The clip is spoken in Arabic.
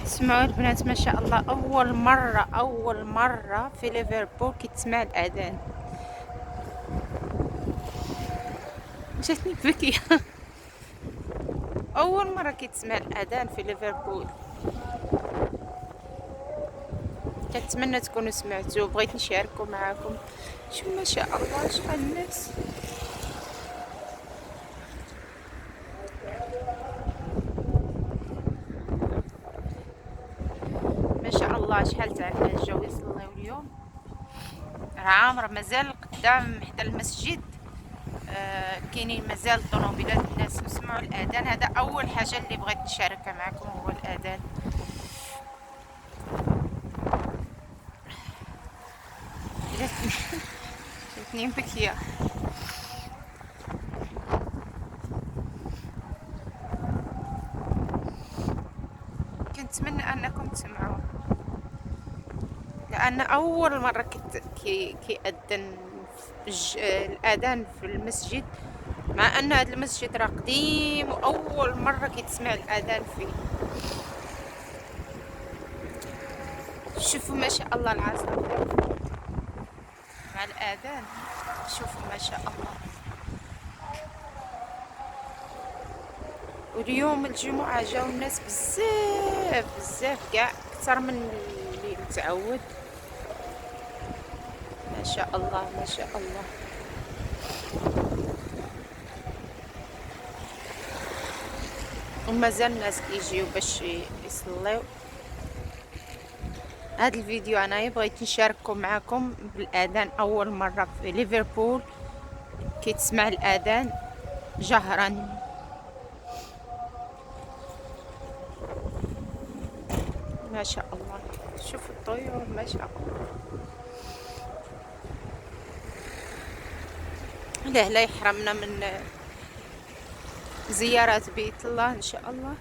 اسمعوا البنات، ما شاء الله، أول مرة في ليفربول كيتسمع الأذان. جاتني بكية. أول مرة كيتسمع الأذان في ليفربول. كنتمنى تكونوا سمعتوا، بغيت نشاركوا معكم. شوف ما شاء الله شحال الناس. ما شاء الله شحال تاع الناس جاو يصليو اليوم. راه عامر مازال قدام حدا المسجد. كاينين مازال طوموبيلات الناس نسمعوا الاذان. هذا اول حاجه اللي بغيت نشاركها معكم هو الاذان. جاتني جاتني بكيه. كنتمنى انكم تسمعوه، لان اول مره كيأذن الاذان في المسجد، مع ان هذا المسجد راه قديم واول مره كيتسمع الاذان فيه. شوفوا ما شاء الله العصافير مع الاذان. شوفوا ما شاء الله. واليوم الجمعة جاو الناس بزاف بزاف كاع اكثر من اللي متعود. ما شاء الله ما شاء الله. ومازال الناس كيجيو باش يصليو. هذا الفيديو انايا بغيت نشارككم معكم بالاذان. اول مرة في ليفربول كيتسمع الاذان جهرا. ما شاء الله. شوفوا الطيور ما شاء الله. لا لا يحرمنا من زيارة بيت الله إن شاء الله.